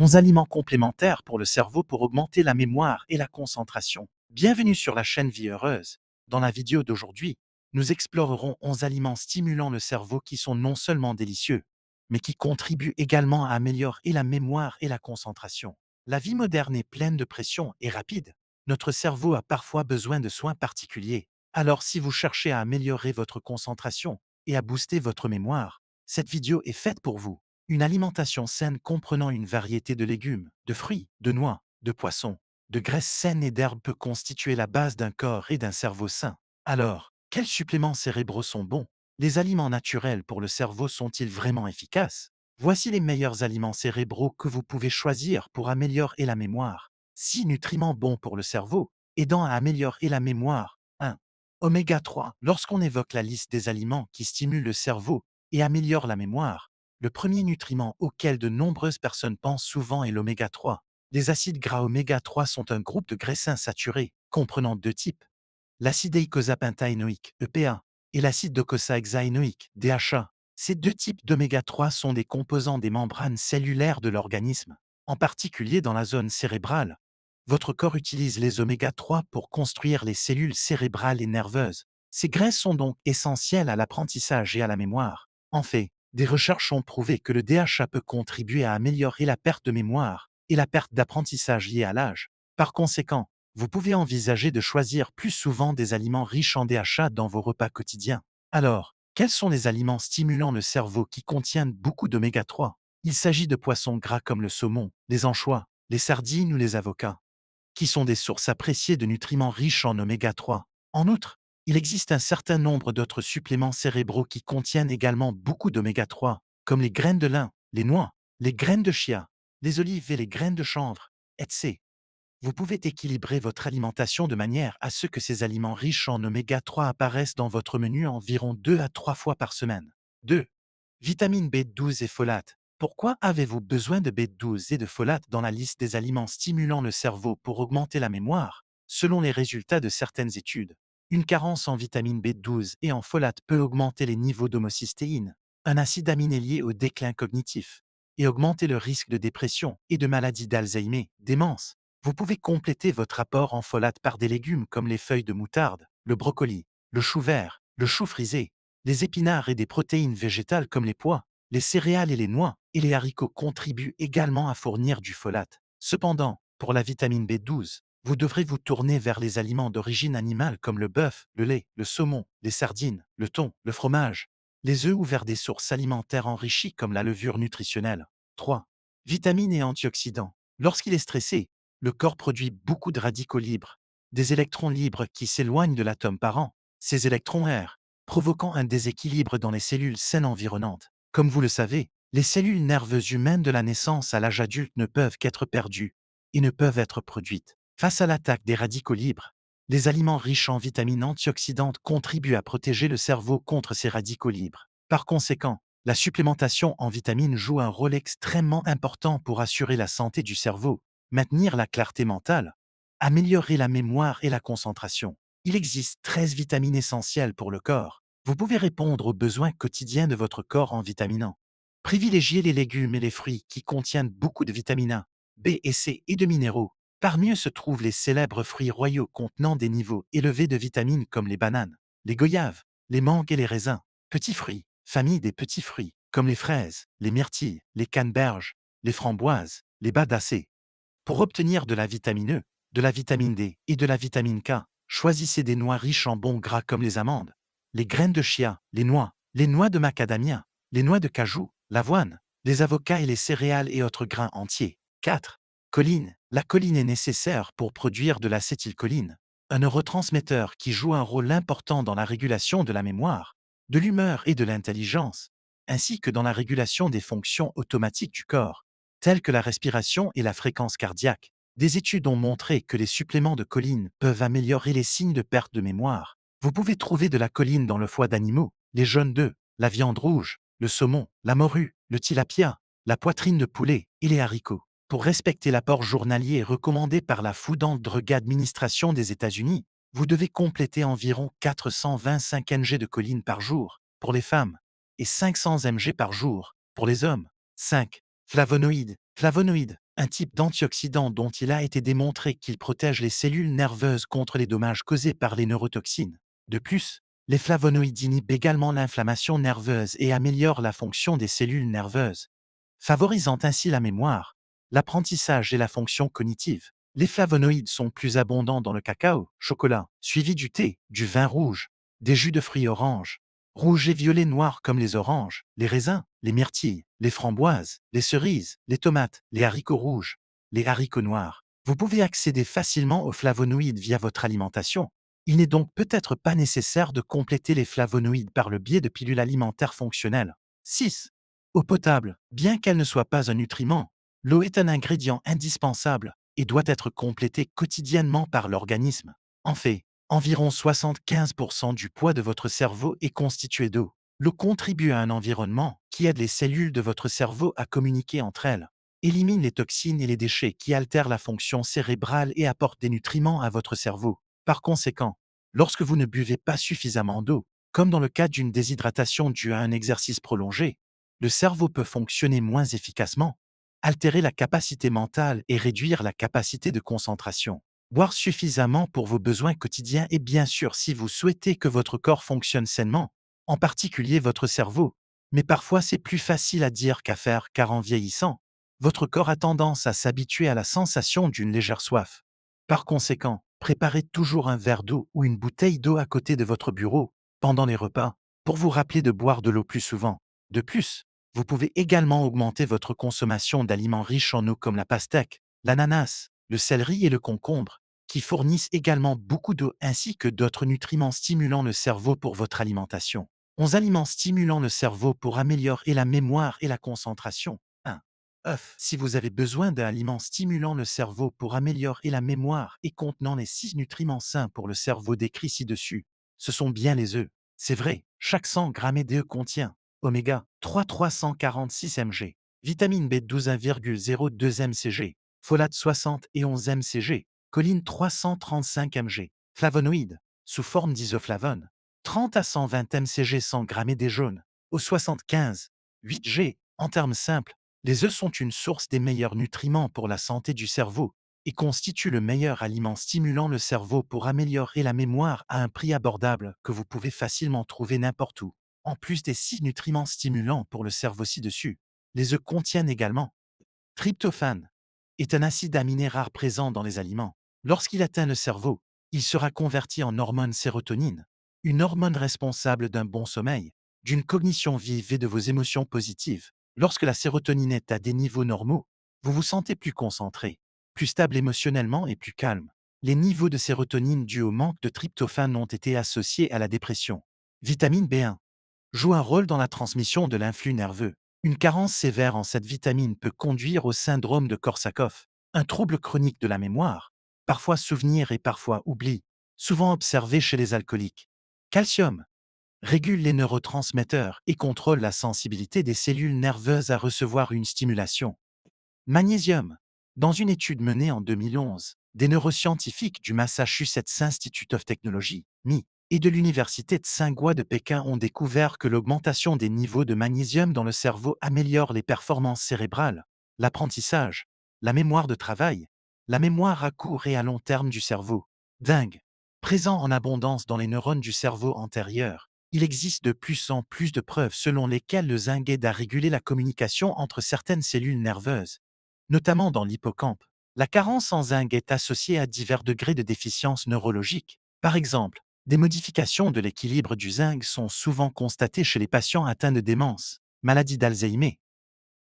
11 aliments complémentaires pour le cerveau pour augmenter la mémoire et la concentration. Bienvenue sur la chaîne Vie Heureuse. Dans la vidéo d'aujourd'hui, nous explorerons 11 aliments stimulant le cerveau qui sont non seulement délicieux, mais qui contribuent également à améliorer la mémoire et la concentration. La vie moderne est pleine de pression et rapide. Notre cerveau a parfois besoin de soins particuliers. Alors si vous cherchez à améliorer votre concentration et à booster votre mémoire, cette vidéo est faite pour vous. Une alimentation saine comprenant une variété de légumes, de fruits, de noix, de poissons, de graisses saines et d'herbes peut constituer la base d'un corps et d'un cerveau sain. Alors, quels suppléments cérébraux sont bons? Les aliments naturels pour le cerveau sont-ils vraiment efficaces? Voici les meilleurs aliments cérébraux que vous pouvez choisir pour améliorer la mémoire. 6 nutriments bons pour le cerveau, aidant à améliorer la mémoire. 1. Oméga 3. Lorsqu'on évoque la liste des aliments qui stimulent le cerveau et améliorent la mémoire, le premier nutriment auquel de nombreuses personnes pensent souvent est l'oméga 3. Les acides gras oméga 3 sont un groupe de graisses insaturées, comprenant deux types, l'acide eicosapentaénoïque, EPA, et l'acide docosahexaénoïque, DHA. Ces deux types d'oméga 3 sont des composants des membranes cellulaires de l'organisme, en particulier dans la zone cérébrale. Votre corps utilise les oméga 3 pour construire les cellules cérébrales et nerveuses. Ces graisses sont donc essentielles à l'apprentissage et à la mémoire. En fait, des recherches ont prouvé que le DHA peut contribuer à améliorer la perte de mémoire et la perte d'apprentissage liée à l'âge. Par conséquent, vous pouvez envisager de choisir plus souvent des aliments riches en DHA dans vos repas quotidiens. Alors, quels sont les aliments stimulant le cerveau qui contiennent beaucoup d'oméga 3? Il s'agit de poissons gras comme le saumon, les anchois, les sardines ou les avocats, qui sont des sources appréciées de nutriments riches en oméga 3. En outre, il existe un certain nombre d'autres suppléments cérébraux qui contiennent également beaucoup d'oméga 3, comme les graines de lin, les noix, les graines de chia, les olives et les graines de chanvre, etc. Vous pouvez équilibrer votre alimentation de manière à ce que ces aliments riches en oméga 3 apparaissent dans votre menu environ 2 à 3 fois par semaine. 2. Vitamine B12 et folate. Pourquoi avez-vous besoin de B12 et de folate dans la liste des aliments stimulant le cerveau pour augmenter la mémoire? Selon les résultats de certaines études, une carence en vitamine B12 et en folate peut augmenter les niveaux d'homocystéine, un acide aminé lié au déclin cognitif, et augmenter le risque de dépression et de maladie d'Alzheimer, démence. Vous pouvez compléter votre apport en folate par des légumes comme les feuilles de moutarde, le brocoli, le chou vert, le chou frisé, les épinards et des protéines végétales comme les pois, les céréales et les noix et les haricots contribuent également à fournir du folate. Cependant, pour la vitamine B12, vous devrez vous tourner vers les aliments d'origine animale comme le bœuf, le lait, le saumon, les sardines, le thon, le fromage, les œufs ou vers des sources alimentaires enrichies comme la levure nutritionnelle. 3. Vitamines et antioxydants. Lorsqu'il est stressé, le corps produit beaucoup de radicaux libres, des électrons libres qui s'éloignent de l'atome par an. Ces électrons errent, provoquant un déséquilibre dans les cellules saines environnantes. Comme vous le savez, les cellules nerveuses humaines de la naissance à l'âge adulte ne peuvent qu'être perdues et ne peuvent être produites. Face à l'attaque des radicaux libres, les aliments riches en vitamines antioxydantes contribuent à protéger le cerveau contre ces radicaux libres. Par conséquent, la supplémentation en vitamines joue un rôle extrêmement important pour assurer la santé du cerveau, maintenir la clarté mentale, améliorer la mémoire et la concentration. Il existe 13 vitamines essentielles pour le corps. Vous pouvez répondre aux besoins quotidiens de votre corps en vitaminant. Privilégiez les légumes et les fruits qui contiennent beaucoup de vitamine A, B et C et de minéraux. Parmi eux se trouvent les célèbres fruits royaux contenant des niveaux élevés de vitamines comme les bananes, les goyaves, les mangues et les raisins. Petits fruits, famille des petits fruits, comme les fraises, les myrtilles, les canneberges, les framboises, les badacées. Pour obtenir de la vitamine E, de la vitamine D et de la vitamine K, choisissez des noix riches en bons gras comme les amandes, les graines de chia, les noix de macadamia, les noix de cajou, l'avoine, les avocats et les céréales et autres grains entiers. 4. Choline. La choline est nécessaire pour produire de l'acétylcholine, un neurotransmetteur qui joue un rôle important dans la régulation de la mémoire, de l'humeur et de l'intelligence, ainsi que dans la régulation des fonctions automatiques du corps, telles que la respiration et la fréquence cardiaque. Des études ont montré que les suppléments de choline peuvent améliorer les signes de perte de mémoire. Vous pouvez trouver de la choline dans le foie d'animaux, les jaunes d'œufs, la viande rouge, le saumon, la morue, le tilapia, la poitrine de poulet et les haricots. Pour respecter l'apport journalier recommandé par la Food and Drug Administration des États-Unis, vous devez compléter environ 425 mg de choline par jour pour les femmes et 500 mg par jour pour les hommes. 5. Flavonoïdes. Flavonoïdes, un type d'antioxydant dont il a été démontré qu'il protège les cellules nerveuses contre les dommages causés par les neurotoxines. De plus, les flavonoïdes inhibent également l'inflammation nerveuse et améliorent la fonction des cellules nerveuses, favorisant ainsi la mémoire, l'apprentissage et la fonction cognitive. Les flavonoïdes sont plus abondants dans le cacao, chocolat, suivi du thé, du vin rouge, des jus de fruits oranges, rouges et violets noirs comme les oranges, les raisins, les myrtilles, les framboises, les cerises, les tomates, les haricots rouges, les haricots noirs. Vous pouvez accéder facilement aux flavonoïdes via votre alimentation. Il n'est donc peut-être pas nécessaire de compléter les flavonoïdes par le biais de pilules alimentaires fonctionnelles. 6. Eau potable. Bien qu'elle ne soit pas un nutriment, l'eau est un ingrédient indispensable et doit être complétée quotidiennement par l'organisme. En fait, environ 75% du poids de votre cerveau est constitué d'eau. L'eau contribue à un environnement qui aide les cellules de votre cerveau à communiquer entre elles, élimine les toxines et les déchets qui altèrent la fonction cérébrale et apporte des nutriments à votre cerveau. Par conséquent, lorsque vous ne buvez pas suffisamment d'eau, comme dans le cas d'une déshydratation due à un exercice prolongé, le cerveau peut fonctionner moins efficacement, altérer la capacité mentale et réduire la capacité de concentration. Boire suffisamment pour vos besoins quotidiens est bien sûr si vous souhaitez que votre corps fonctionne sainement, en particulier votre cerveau. Mais parfois c'est plus facile à dire qu'à faire car en vieillissant, votre corps a tendance à s'habituer à la sensation d'une légère soif. Par conséquent, préparez toujours un verre d'eau ou une bouteille d'eau à côté de votre bureau, pendant les repas, pour vous rappeler de boire de l'eau plus souvent. De plus, vous pouvez également augmenter votre consommation d'aliments riches en eau comme la pastèque, l'ananas, le céleri et le concombre, qui fournissent également beaucoup d'eau ainsi que d'autres nutriments stimulant le cerveau pour votre alimentation. 11 aliments stimulant le cerveau pour améliorer la mémoire et la concentration. 1. œufs. Si vous avez besoin d'un aliment stimulant le cerveau pour améliorer la mémoire et contenant les 6 nutriments sains pour le cerveau décrits ci-dessus, ce sont bien les œufs. C'est vrai, chaque 100 grammes d'œufs contient oméga 3 346 mg, vitamine B12 1,02 mcg, folate 60 et 11 mcg, choline 335 mg, flavonoïdes, sous forme d'isoflavone, 30 à 120 mcg 100 grammes des jaunes, au 75, 8G. En termes simples, les œufs sont une source des meilleurs nutriments pour la santé du cerveau et constituent le meilleur aliment stimulant le cerveau pour améliorer la mémoire à un prix abordable que vous pouvez facilement trouver n'importe où. En plus des 6 nutriments stimulants pour le cerveau ci-dessus, les œufs contiennent également tryptophane, est un acide aminé rare présent dans les aliments. Lorsqu'il atteint le cerveau, il sera converti en hormone sérotonine, une hormone responsable d'un bon sommeil, d'une cognition vive et de vos émotions positives. Lorsque la sérotonine est à des niveaux normaux, vous vous sentez plus concentré, plus stable émotionnellement et plus calme. Les niveaux de sérotonine dus au manque de tryptophane ont été associés à la dépression. Vitamine B1 joue un rôle dans la transmission de l'influx nerveux. Une carence sévère en cette vitamine peut conduire au syndrome de Korsakoff, un trouble chronique de la mémoire, parfois souvenir et parfois oubli, souvent observé chez les alcooliques. Calcium régule les neurotransmetteurs et contrôle la sensibilité des cellules nerveuses à recevoir une stimulation. Magnésium. Dans une étude menée en 2011, des neuroscientifiques du Massachusetts Institute of Technology, MI, et de l'Université de Tsinghua de Pékin ont découvert que l'augmentation des niveaux de magnésium dans le cerveau améliore les performances cérébrales, l'apprentissage, la mémoire de travail, la mémoire à court et à long terme du cerveau. Dingue. Présent en abondance dans les neurones du cerveau antérieur, il existe de plus en plus de preuves selon lesquelles le zinc aide à réguler la communication entre certaines cellules nerveuses, notamment dans l'hippocampe. La carence en zinc est associée à divers degrés de déficience neurologique. Par exemple, des modifications de l'équilibre du zinc sont souvent constatées chez les patients atteints de démence, maladie d'Alzheimer.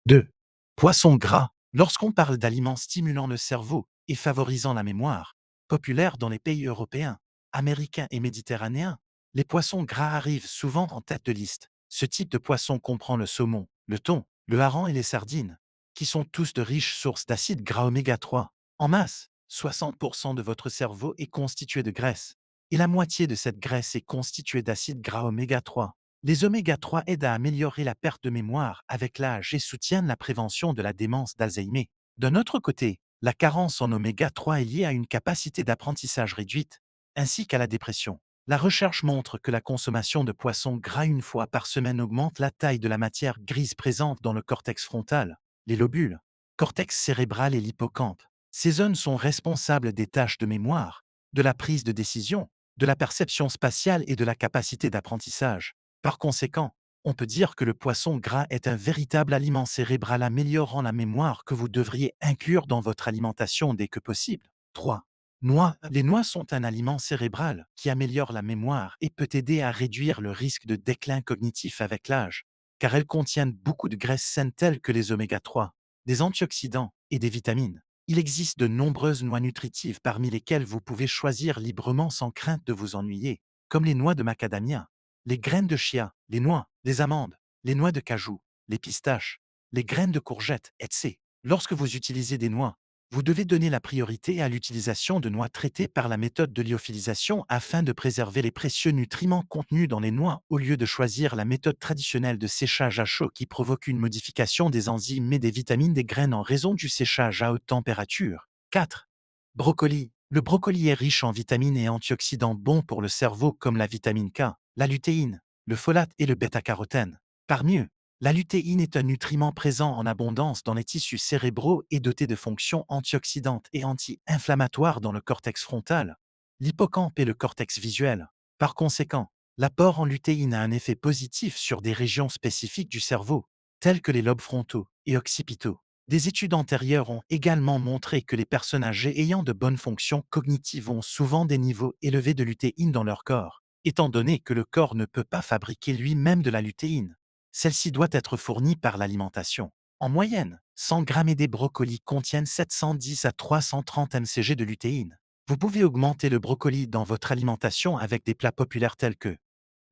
2. Poisson gras. Lorsqu'on parle d'aliments stimulant le cerveau et favorisant la mémoire, populaires dans les pays européens, américains et méditerranéens, les poissons gras arrivent souvent en tête de liste. Ce type de poisson comprend le saumon, le thon, le hareng et les sardines, qui sont tous de riches sources d'acides gras oméga 3. En masse, 60% de votre cerveau est constitué de graisse, et la moitié de cette graisse est constituée d'acides gras oméga 3. Les oméga 3 aident à améliorer la perte de mémoire avec l'âge et soutiennent la prévention de la démence d'Alzheimer. D'un autre côté, la carence en oméga 3 est liée à une capacité d'apprentissage réduite, ainsi qu'à la dépression. La recherche montre que la consommation de poissons gras une fois par semaine augmente la taille de la matière grise présente dans le cortex frontal, les lobules, cortex cérébral et l'hippocampe. Ces zones sont responsables des tâches de mémoire, de la prise de décision, de la perception spatiale et de la capacité d'apprentissage. Par conséquent, on peut dire que le poisson gras est un véritable aliment cérébral améliorant la mémoire que vous devriez inclure dans votre alimentation dès que possible. 3. Noix. Les noix sont un aliment cérébral qui améliore la mémoire et peut aider à réduire le risque de déclin cognitif avec l'âge, car elles contiennent beaucoup de graisses saines telles que les oméga 3, des antioxydants et des vitamines. Il existe de nombreuses noix nutritives parmi lesquelles vous pouvez choisir librement sans crainte de vous ennuyer, comme les noix de macadamia, les graines de chia, les noix, les amandes, les noix de cajou, les pistaches, les graines de courgettes, etc. Lorsque vous utilisez des noix, vous devez donner la priorité à l'utilisation de noix traitées par la méthode de lyophilisation afin de préserver les précieux nutriments contenus dans les noix au lieu de choisir la méthode traditionnelle de séchage à chaud qui provoque une modification des enzymes et des vitamines des graines en raison du séchage à haute température. 4. Brocoli. Le brocoli est riche en vitamines et antioxydants bons pour le cerveau comme la vitamine K, la lutéine, le folate et le bêta-carotène. Parmi eux, la lutéine est un nutriment présent en abondance dans les tissus cérébraux et doté de fonctions antioxydantes et anti-inflammatoires dans le cortex frontal, l'hippocampe et le cortex visuel. Par conséquent, l'apport en lutéine a un effet positif sur des régions spécifiques du cerveau, telles que les lobes frontaux et occipitaux. Des études antérieures ont également montré que les personnes âgées ayant de bonnes fonctions cognitives ont souvent des niveaux élevés de lutéine dans leur corps, étant donné que le corps ne peut pas fabriquer lui-même de la lutéine. Celle-ci doit être fournie par l'alimentation. En moyenne, 100 grammes des brocolis contiennent 710 à 330 mcg de lutéine. Vous pouvez augmenter le brocoli dans votre alimentation avec des plats populaires tels que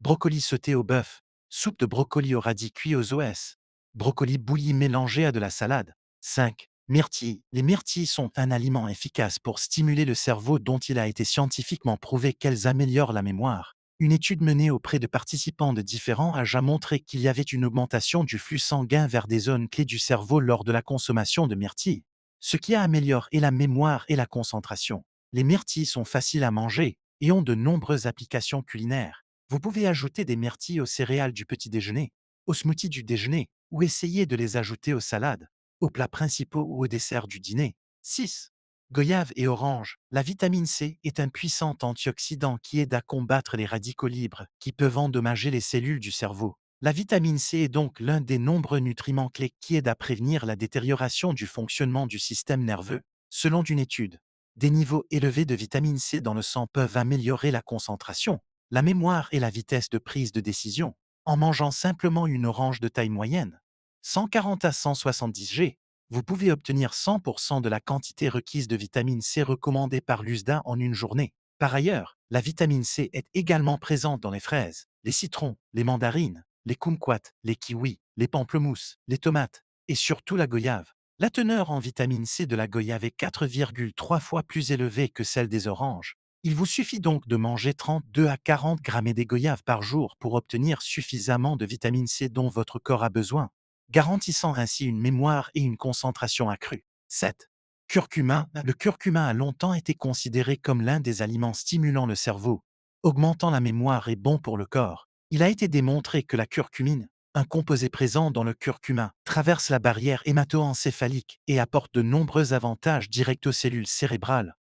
brocoli sauté au bœuf, soupe de brocoli au radis cuit aux os, brocoli bouilli mélangé à de la salade. 5. Myrtilles. Les myrtilles sont un aliment efficace pour stimuler le cerveau dont il a été scientifiquement prouvé qu'elles améliorent la mémoire. Une étude menée auprès de participants de différents âges a montré qu'il y avait une augmentation du flux sanguin vers des zones clés du cerveau lors de la consommation de myrtilles, ce qui améliore et la mémoire et la concentration. Les myrtilles sont faciles à manger et ont de nombreuses applications culinaires. Vous pouvez ajouter des myrtilles aux céréales du petit déjeuner, au smoothie du déjeuner, ou essayer de les ajouter aux salades, aux plats principaux ou au dessert du dîner. 6. Goyave et orange. La vitamine C est un puissant antioxydant qui aide à combattre les radicaux libres qui peuvent endommager les cellules du cerveau. La vitamine C est donc l'un des nombreux nutriments clés qui aident à prévenir la détérioration du fonctionnement du système nerveux. Selon une étude, des niveaux élevés de vitamine C dans le sang peuvent améliorer la concentration, la mémoire et la vitesse de prise de décision, en mangeant simplement une orange de taille moyenne. 140 à 170 g, vous pouvez obtenir 100% de la quantité requise de vitamine C recommandée par l'USDA en une journée. Par ailleurs, la vitamine C est également présente dans les fraises, les citrons, les mandarines, les kumquats, les kiwis, les pamplemousses, les tomates et surtout la goyave. La teneur en vitamine C de la goyave est 4,3 fois plus élevée que celle des oranges. Il vous suffit donc de manger 32 à 40 grammes des goyaves par jour pour obtenir suffisamment de vitamine C dont votre corps a besoin, garantissant ainsi une mémoire et une concentration accrues. 7. Curcuma. Le curcuma a longtemps été considéré comme l'un des aliments stimulant le cerveau, augmentant la mémoire et bon pour le corps. Il a été démontré que la curcumine, un composé présent dans le curcuma, traverse la barrière hémato-encéphalique et apporte de nombreux avantages directs aux cellules cérébrales.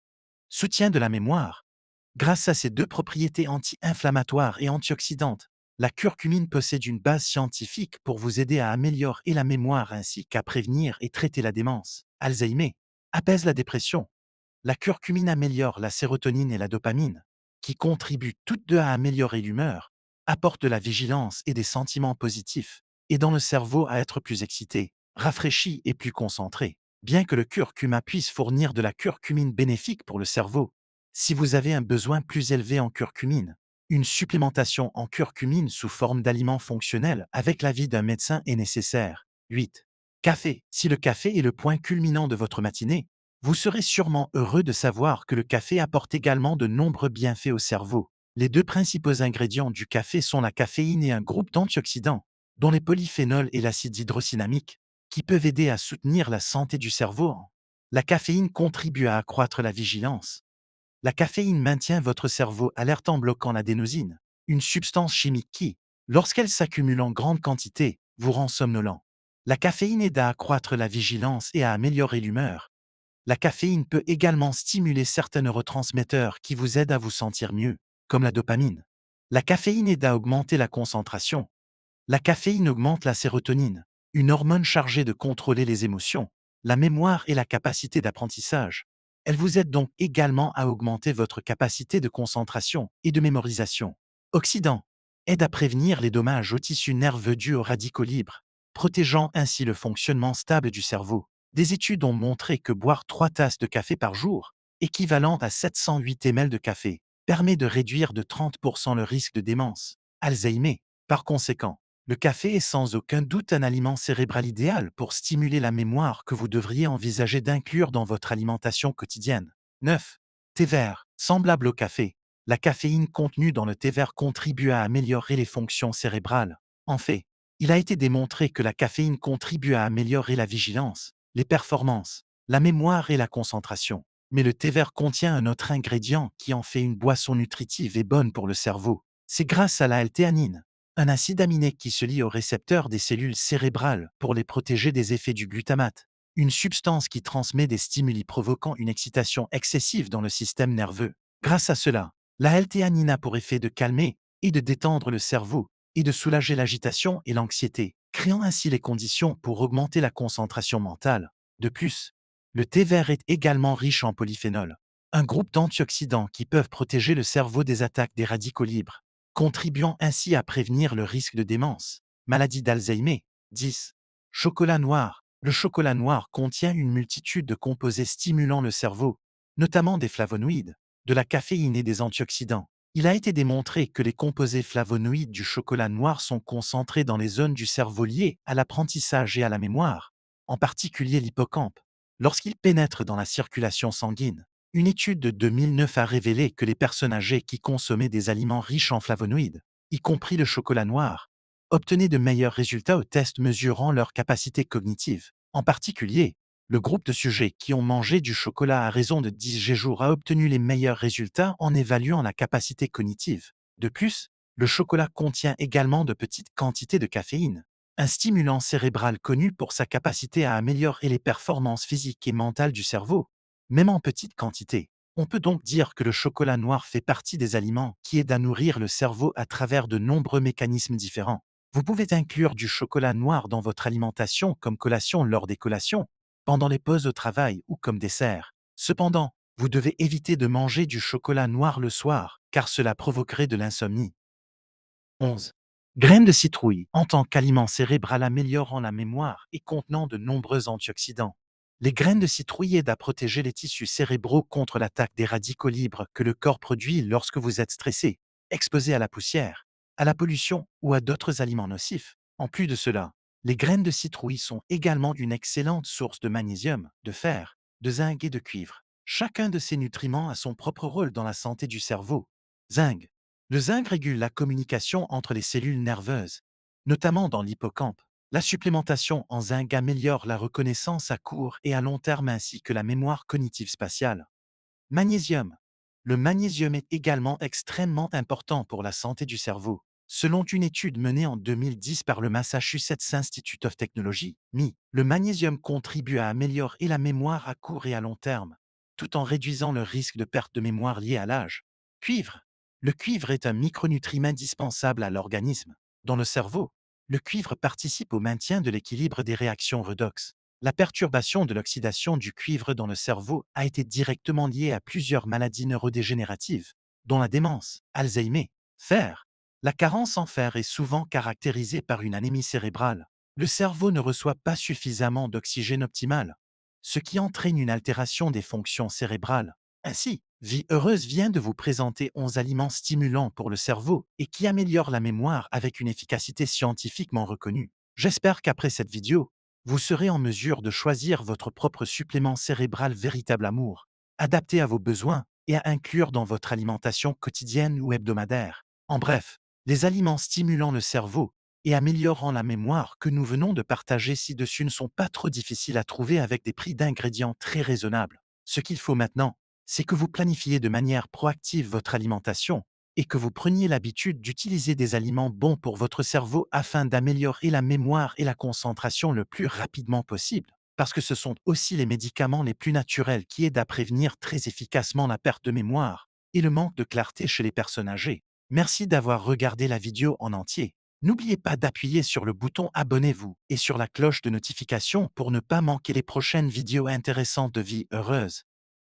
Soutien de la mémoire. Grâce à ses deux propriétés anti-inflammatoires et antioxydantes, la curcumine possède une base scientifique pour vous aider à améliorer la mémoire ainsi qu'à prévenir et traiter la démence, Alzheimer, apaise la dépression. La curcumine améliore la sérotonine et la dopamine, qui contribuent toutes deux à améliorer l'humeur, apporte de la vigilance et des sentiments positifs, aidant le cerveau à être plus excité, rafraîchi et plus concentré. Bien que le curcuma puisse fournir de la curcumine bénéfique pour le cerveau, si vous avez un besoin plus élevé en curcumine, une supplémentation en curcumine sous forme d'aliment fonctionnel avec l'avis d'un médecin est nécessaire. 8. Café. Si le café est le point culminant de votre matinée, vous serez sûrement heureux de savoir que le café apporte également de nombreux bienfaits au cerveau. Les deux principaux ingrédients du café sont la caféine et un groupe d'antioxydants, dont les polyphénols et l'acide hydrocyanamique, qui peuvent aider à soutenir la santé du cerveau. La caféine contribue à accroître la vigilance. La caféine maintient votre cerveau alerte en bloquant l'adénosine, une substance chimique qui, lorsqu'elle s'accumule en grande quantité, vous rend somnolent. La caféine aide à accroître la vigilance et à améliorer l'humeur. La caféine peut également stimuler certains neurotransmetteurs qui vous aident à vous sentir mieux, comme la dopamine. La caféine aide à augmenter la concentration. La caféine augmente la sérotonine, une hormone chargée de contrôler les émotions, la mémoire et la capacité d'apprentissage. Elle vous aide donc également à augmenter votre capacité de concentration et de mémorisation. Oxydant aide à prévenir les dommages aux tissus nerveux dus aux radicaux libres, protégeant ainsi le fonctionnement stable du cerveau. Des études ont montré que boire 3 tasses de café par jour, équivalent à 708 ml de café, permet de réduire de 30% le risque de démence, Alzheimer. Par conséquent, le café est sans aucun doute un aliment cérébral idéal pour stimuler la mémoire que vous devriez envisager d'inclure dans votre alimentation quotidienne. 9. Thé vert. Semblable au café, la caféine contenue dans le thé vert contribue à améliorer les fonctions cérébrales. En fait, il a été démontré que la caféine contribue à améliorer la vigilance, les performances, la mémoire et la concentration. Mais le thé vert contient un autre ingrédient qui en fait une boisson nutritive et bonne pour le cerveau. C'est grâce à la L-théanine, un acide aminé qui se lie aux récepteurs des cellules cérébrales pour les protéger des effets du glutamate, une substance qui transmet des stimuli provoquant une excitation excessive dans le système nerveux. Grâce à cela, la L-théanine a pour effet de calmer et de détendre le cerveau et de soulager l'agitation et l'anxiété, créant ainsi les conditions pour augmenter la concentration mentale. De plus, le thé vert est également riche en polyphénols, un groupe d'antioxydants qui peuvent protéger le cerveau des attaques des radicaux libres, contribuant ainsi à prévenir le risque de démence. Maladie d'Alzheimer. 10. Chocolat noir. Le chocolat noir contient une multitude de composés stimulant le cerveau, notamment des flavonoïdes, de la caféine et des antioxydants. Il a été démontré que les composés flavonoïdes du chocolat noir sont concentrés dans les zones du cerveau liées à l'apprentissage et à la mémoire, en particulier l'hippocampe. Lorsqu'ils pénètrent dans la circulation sanguine, une étude de 2009 a révélé que les personnes âgées qui consommaient des aliments riches en flavonoïdes, y compris le chocolat noir, obtenaient de meilleurs résultats aux tests mesurant leur capacité cognitive. En particulier, le groupe de sujets qui ont mangé du chocolat à raison de 10 jours a obtenu les meilleurs résultats en évaluant la capacité cognitive. De plus, le chocolat contient également de petites quantités de caféine, un stimulant cérébral connu pour sa capacité à améliorer les performances physiques et mentales du cerveau, même en petite quantité. On peut donc dire que le chocolat noir fait partie des aliments qui aident à nourrir le cerveau à travers de nombreux mécanismes différents. Vous pouvez inclure du chocolat noir dans votre alimentation comme collation lors des collations, pendant les pauses au travail ou comme dessert. Cependant, vous devez éviter de manger du chocolat noir le soir, car cela provoquerait de l'insomnie. 11. Graines de citrouille, en tant qu'aliment cérébral améliorant la mémoire et contenant de nombreux antioxydants. Les graines de citrouille aident à protéger les tissus cérébraux contre l'attaque des radicaux libres que le corps produit lorsque vous êtes stressé, exposé à la poussière, à la pollution ou à d'autres aliments nocifs. En plus de cela, les graines de citrouille sont également une excellente source de magnésium, de fer, de zinc et de cuivre. Chacun de ces nutriments a son propre rôle dans la santé du cerveau. Zinc. Le zinc régule la communication entre les cellules nerveuses, notamment dans l'hippocampe. La supplémentation en zinc améliore la reconnaissance à court et à long terme ainsi que la mémoire cognitive spatiale. Magnésium. Le magnésium est également extrêmement important pour la santé du cerveau. Selon une étude menée en 2010 par le Massachusetts Institute of Technology, MI, le magnésium contribue à améliorer la mémoire à court et à long terme, tout en réduisant le risque de perte de mémoire lié à l'âge. Cuivre. Le cuivre est un micronutriment indispensable à l'organisme. Dans le cerveau, le cuivre participe au maintien de l'équilibre des réactions redox. La perturbation de l'oxydation du cuivre dans le cerveau a été directement liée à plusieurs maladies neurodégénératives, dont la démence, Alzheimer, fer. La carence en fer est souvent caractérisée par une anémie cérébrale. Le cerveau ne reçoit pas suffisamment d'oxygène optimal, ce qui entraîne une altération des fonctions cérébrales. Ainsi, Vie Heureuse vient de vous présenter 11 aliments stimulants pour le cerveau et qui améliorent la mémoire avec une efficacité scientifiquement reconnue. J'espère qu'après cette vidéo, vous serez en mesure de choisir votre propre supplément cérébral véritable amour, adapté à vos besoins et à inclure dans votre alimentation quotidienne ou hebdomadaire. En bref, les aliments stimulant le cerveau et améliorant la mémoire que nous venons de partager ci-dessus ne sont pas trop difficiles à trouver avec des prix d'ingrédients très raisonnables. Ce qu'il faut maintenant, c'est que vous planifiez de manière proactive votre alimentation et que vous preniez l'habitude d'utiliser des aliments bons pour votre cerveau afin d'améliorer la mémoire et la concentration le plus rapidement possible. Parce que ce sont aussi les médicaments les plus naturels qui aident à prévenir très efficacement la perte de mémoire et le manque de clarté chez les personnes âgées. Merci d'avoir regardé la vidéo en entier. N'oubliez pas d'appuyer sur le bouton abonnez-vous et sur la cloche de notification pour ne pas manquer les prochaines vidéos intéressantes de vie heureuse.